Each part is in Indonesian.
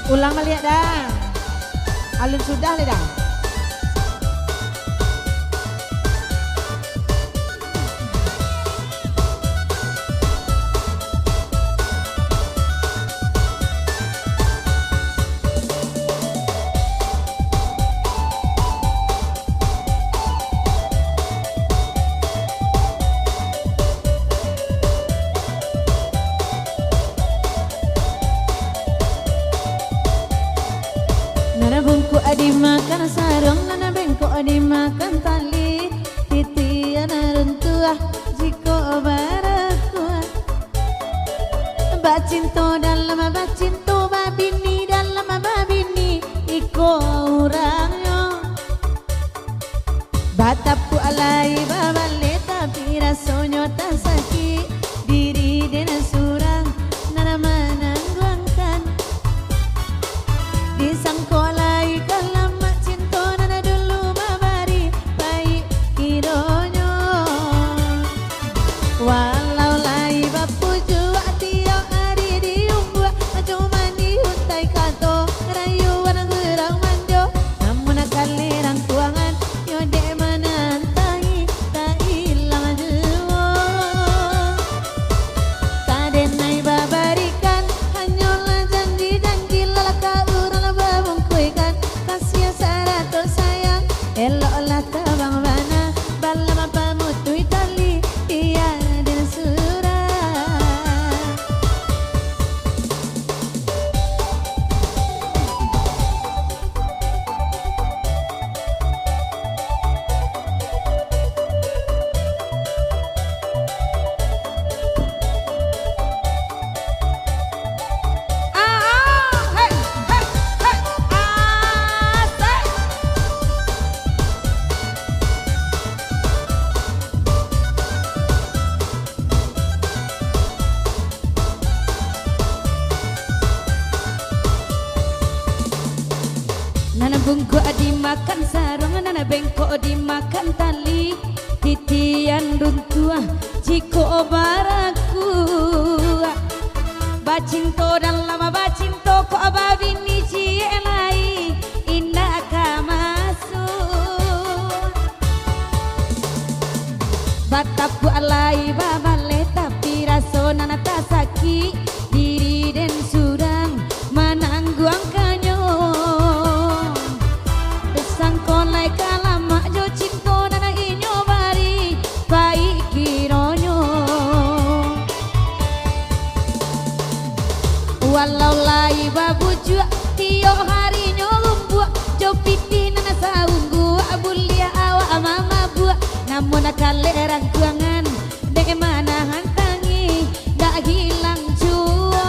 Ulang melihat dah. Alun sudah le dah. Nana bungku adi makan sarung, nana bengko adi makan tali, titian runtuah jiko barakuah. Bacinto dalam bacinto babini dalam babini iko orangnya. Batapu alai babale tapi rasonyo tak sakit diri dengan surang nana menangguangkan. Disangkolai kalama cinta nana dulu mabari baik kironyo. Walau lai bapu jua tio ari diumbua cuma dihuntai kato rayuan gerang manjo. Namun kalerang tuangan yode menantangi tak hilang jua. Kadenai babarikan hanyalah janji-janji lalaka kan kasih sarato sayang eloklah tabang bana balam apa mutui tali iya dan surah. Nana bungku adi makan sarung, nana bengko dimakan tali, titian runtuah jiko baraku. Bacinto dan lama bacinto ko ababini cielai indah kamasuk. Batapu alai babale tapi raso nana tak sakit diri dan surang menangguang kanyo. Sangkolai kalama jo cinto nana inyo bari baik kironyo. Walau lai babu jua tio hari nyolumbu jo piti nana saunggu abulia awa mama bua. Namun kalerang kuangan de mana hantangi dak hilang jua.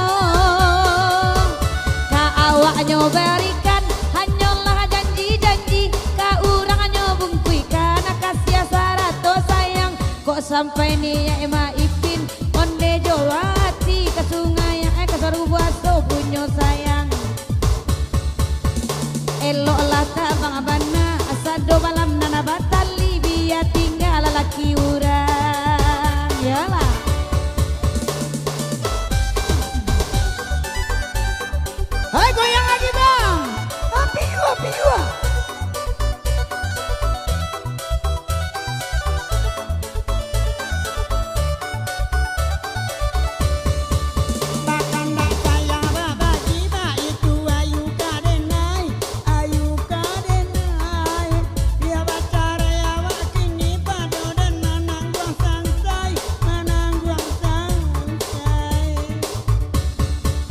Ka awak nyobarikan hanyalah janji-janji ka urang nyobungkui kana kasih sarato sayang. Kok sampai ni ya ema ipin onde jowati ke sungai ke sarubuaso punyo sayang. Eloklah tabang bana asado malam nana batali biar tinggal laki urang. Yalah. Hai goyang lagi bang. Piwa piwa.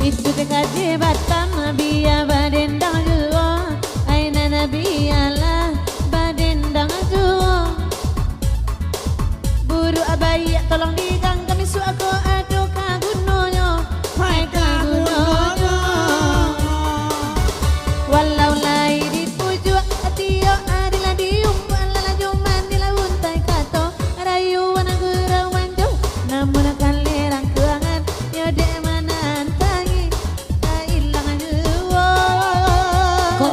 Itu kekaje batam biya badendang juo aina nabiyalah badendang juo. Buru abai tolong digang kami su aku ado kagunonyo hai kagunonyo. Walau lai dipuju atio adila diumbu alala juman dilawuntai kato rayuan gerang manjo. Namun kalerang kuangan yode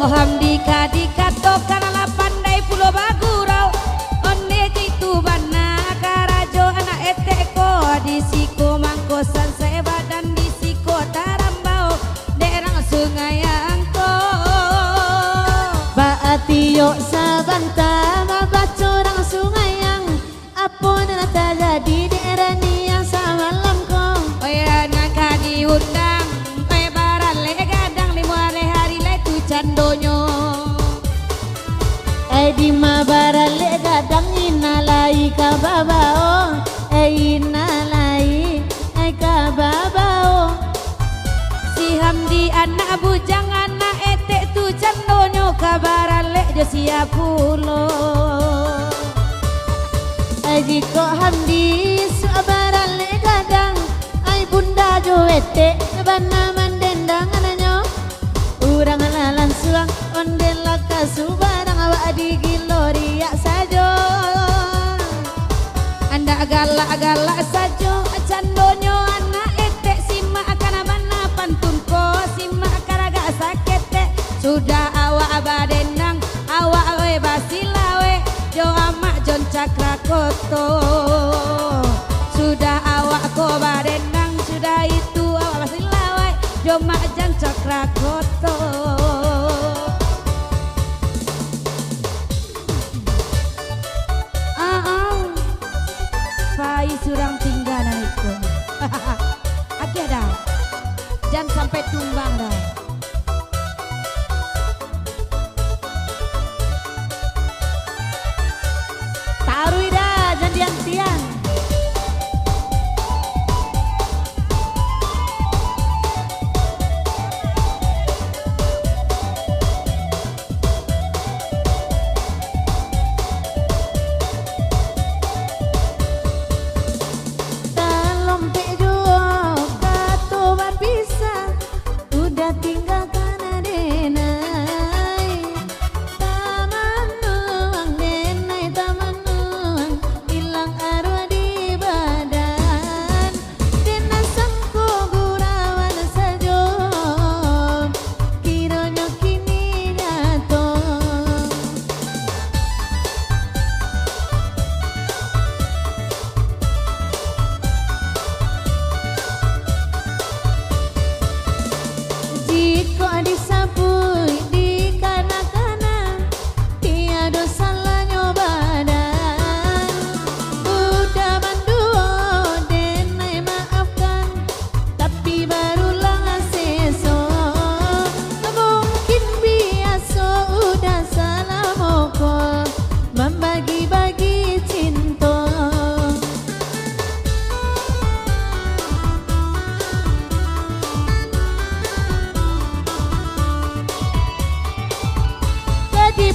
Hamdi kadika tokana la pandai pulau bagurau onne itu bana karajo anak etek Yuk sabanta babat orang sungai yang apa yang terjadi di erani yang samalam kong. Oya nak diundang, oya barale gadang lima hari le tu candonyo. Di ma barale gadang inalai kababao, inalai kababao. Si Hamdi anak bujang anak etek tu candonyo kabarale jo siap pulo. Jiko Hamdi sabarale gadang ai bunda jo etek bana mandendang ananyo. Urang lalan suang ondela kasubarang awak di gloria sajo. Anda galak-galak sajo candonyo anak etek simak akan mana pantun ko simak karaga sakete. Sudah awak abadendang awak we basilawe jo amak jon cakrakoto. Sudah awak ko badendang sudah itu awak basilawe jo mak jon cakrakoto. Pai surang tinggalan itu. Ada dah. Jangan sampai tumbang dah. Taruh dah jangan tiang.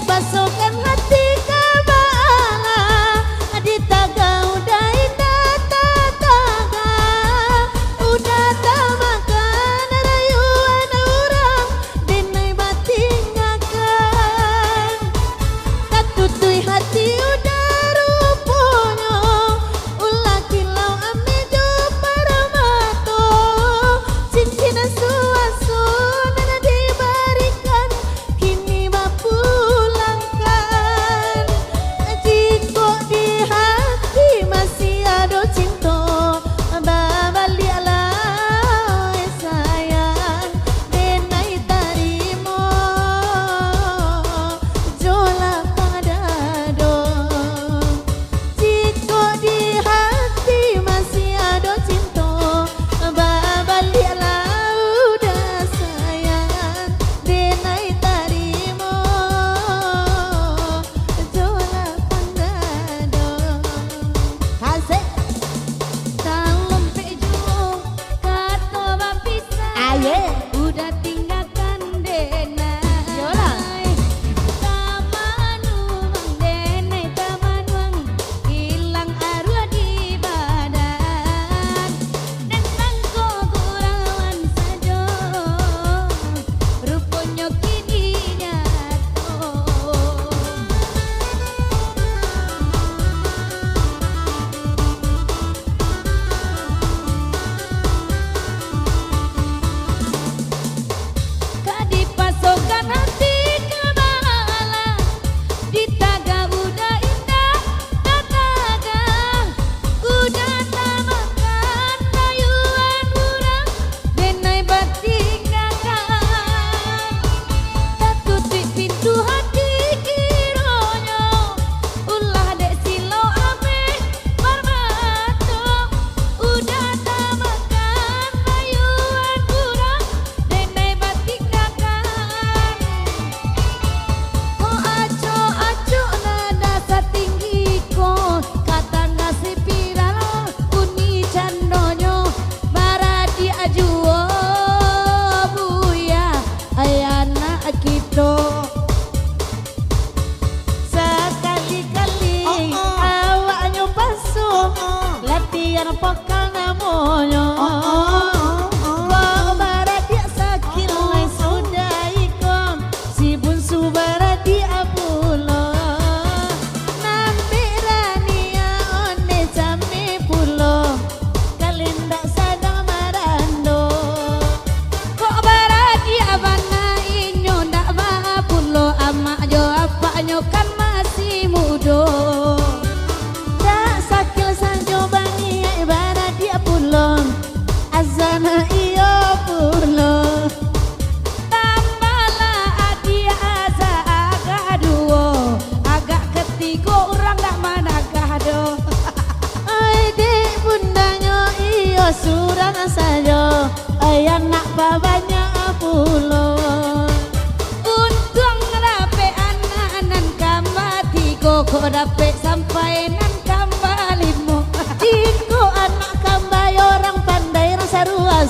Pasukan hati kabala di taga udah indah taga udah tamakan rayuan orang denai batingakan katutui hati udah ruponyo ulah kilau ame jo paramato cincin suasu nana diberikan kini bapu. Udah tinggalkan denai taman denai taman wangi hilang arwah di badan dan tangko kurawan sajo rupanya kini nyato.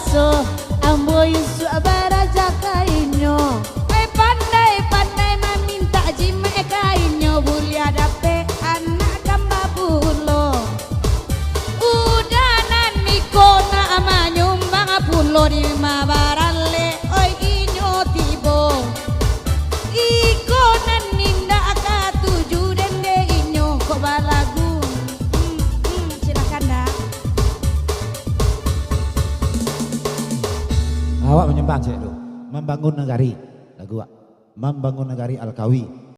baso ambo yusu baraja kainyo pandai-pandai meminta jime kainyo bulia dape anak gamba pulo udanan mikona ama nyumbang pulo di mabarale oi inyo tibo ikonan ninda katuju dende inyo kok balagu silakan dah. Awak menyembah cek tu, membangun negari lagu awak, membangun negari Al-Kawi.